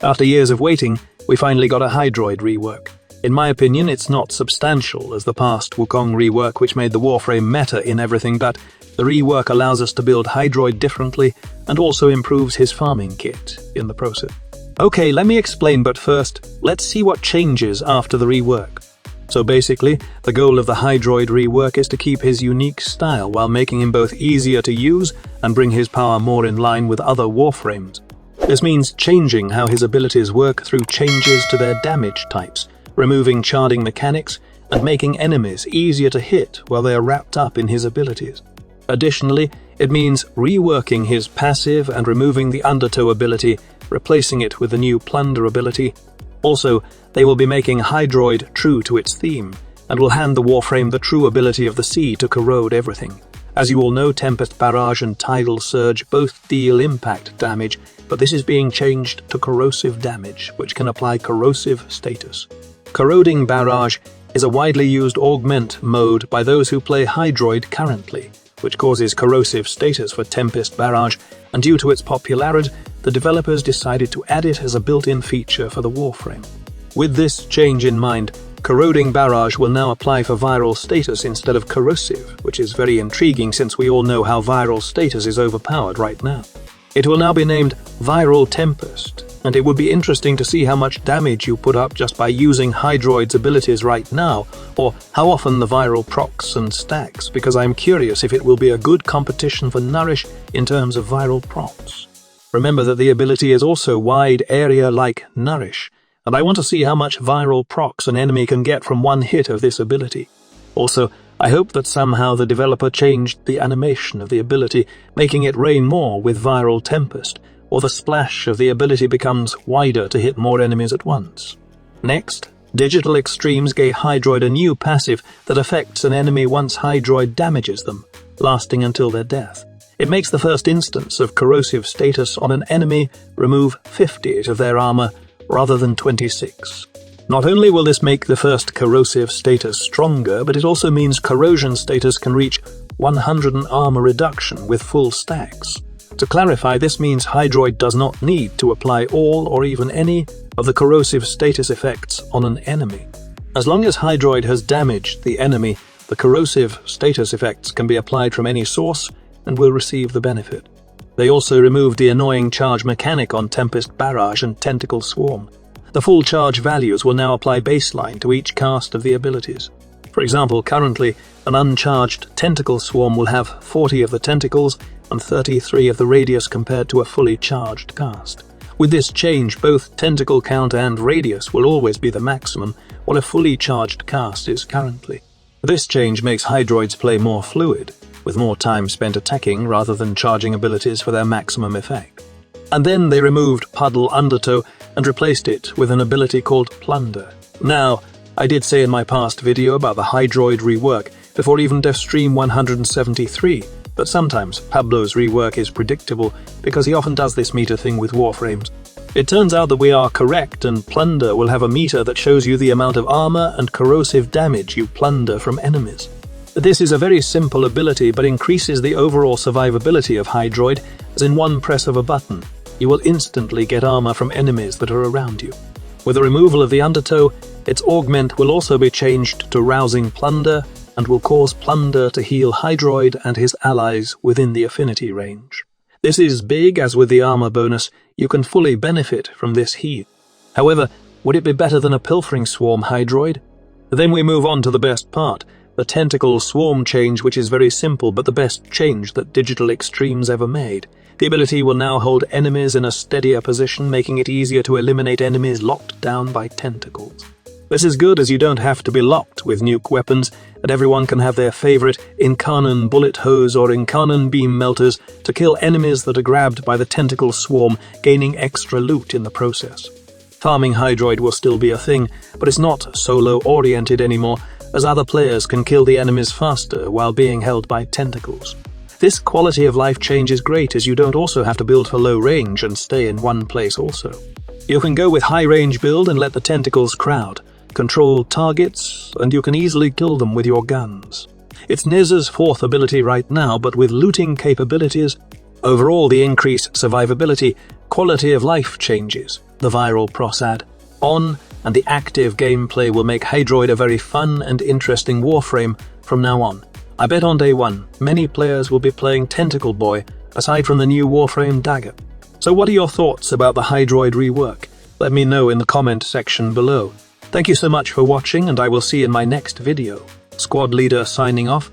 After years of waiting, we finally got a Hydroid rework. In my opinion, it's not substantial as the past Wukong rework which made the Warframe meta in everything, but the rework allows us to build Hydroid differently and also improves his farming kit in the process. Okay, let me explain, but first, let's see what changes after the rework. So basically, the goal of the Hydroid rework is to keep his unique style while making him both easier to use and bring his power more in line with other Warframes. This means changing how his abilities work through changes to their damage types, removing charging mechanics, and making enemies easier to hit while they are wrapped up in his abilities. Additionally, it means reworking his passive and removing the Undertow ability, replacing it with the new Plunder ability. Also, they will be making Hydroid true to its theme, and will hand the Warframe the true ability of the sea to corrode everything. As you all know, Tempest Barrage and Tidal Surge both deal impact damage, but this is being changed to corrosive damage, which can apply corrosive status. Corroding Barrage is a widely used augment mode by those who play Hydroid currently, which causes corrosive status for Tempest Barrage, and due to its popularity, the developers decided to add it as a built-in feature for the Warframe. With this change in mind, Corroding Barrage will now apply for viral status instead of corrosive, which is very intriguing since we all know how viral status is overpowered right now. It will now be named Viral Tempest, and it would be interesting to see how much damage you put up just by using Hydroid's abilities right now, or how often the viral procs and stacks, because I'm curious if it will be a good competition for Nourish in terms of viral procs. Remember that the ability is also wide area like Nourish, and I want to see how much viral procs an enemy can get from one hit of this ability. Also, I hope that somehow the developer changed the animation of the ability, making it rain more with Viral Tempest, or the splash of the ability becomes wider to hit more enemies at once. Next, Digital Extremes gave Hydroid a new passive that affects an enemy once Hydroid damages them, lasting until their death. It makes the first instance of corrosive status on an enemy remove 50 of their armor rather than 26. Not only will this make the first corrosive status stronger, but it also means corrosion status can reach 100 armor reduction with full stacks. To clarify, this means Hydroid does not need to apply all or even any of the corrosive status effects on an enemy. As long as Hydroid has damaged the enemy, the corrosive status effects can be applied from any source and will receive the benefit. They also removed the annoying charge mechanic on Tempest Barrage and Tentacle Swarm. The full charge values will now apply baseline to each cast of the abilities. For example, currently, an uncharged Tentacle Swarm will have 40 of the tentacles and 33 of the radius compared to a fully charged cast. With this change, both tentacle count and radius will always be the maximum, while a fully charged cast is currently. This change makes Hydroid's play more fluid, with more time spent attacking rather than charging abilities for their maximum effect. And then they removed Puddle Undertow and replaced it with an ability called Plunder. Now, I did say in my past video about the Hydroid rework, before even Devstream 173, that sometimes Pablo's rework is predictable because he often does this meter thing with Warframes. It turns out that we are correct, and Plunder will have a meter that shows you the amount of armor and corrosive damage you plunder from enemies. This is a very simple ability but increases the overall survivability of Hydroid, as in one press of a button, you will instantly get armor from enemies that are around you. With the removal of the Undertow, its augment will also be changed to Rousing Plunder, and will cause Plunder to heal Hydroid and his allies within the affinity range. This is big, as with the armor bonus, you can fully benefit from this heal. However, would it be better than a Pilfering Swarm Hydroid? Then we move on to the best part, the Tentacle Swarm change, which is very simple but the best change that Digital Extremes ever made. The ability will now hold enemies in a steadier position, making it easier to eliminate enemies locked down by tentacles. This is good as you don't have to be locked with nuke weapons, and everyone can have their favorite Incarnon Bullet Hose or Incarnon Beam Melters to kill enemies that are grabbed by the Tentacle Swarm, gaining extra loot in the process. Farming Hydroid will still be a thing, but it's not solo-oriented anymore, as other players can kill the enemies faster while being held by tentacles. This quality of life change is great, as you don't also have to build for low range and stay in one place also. You can go with high range build and let the tentacles crowd, control targets, and you can easily kill them with your guns. It's Niz's fourth ability right now, but with looting capabilities, overall the increased survivability, quality of life changes. the viral pros ad on, and the active gameplay will make Hydroid a very fun and interesting Warframe from now on. I bet on day one, many players will be playing Tentacle Boy, aside from the new Warframe dagger. So what are your thoughts about the Hydroid rework? Let me know in the comment section below. Thank you so much for watching, and I will see you in my next video. Squad Leader signing off.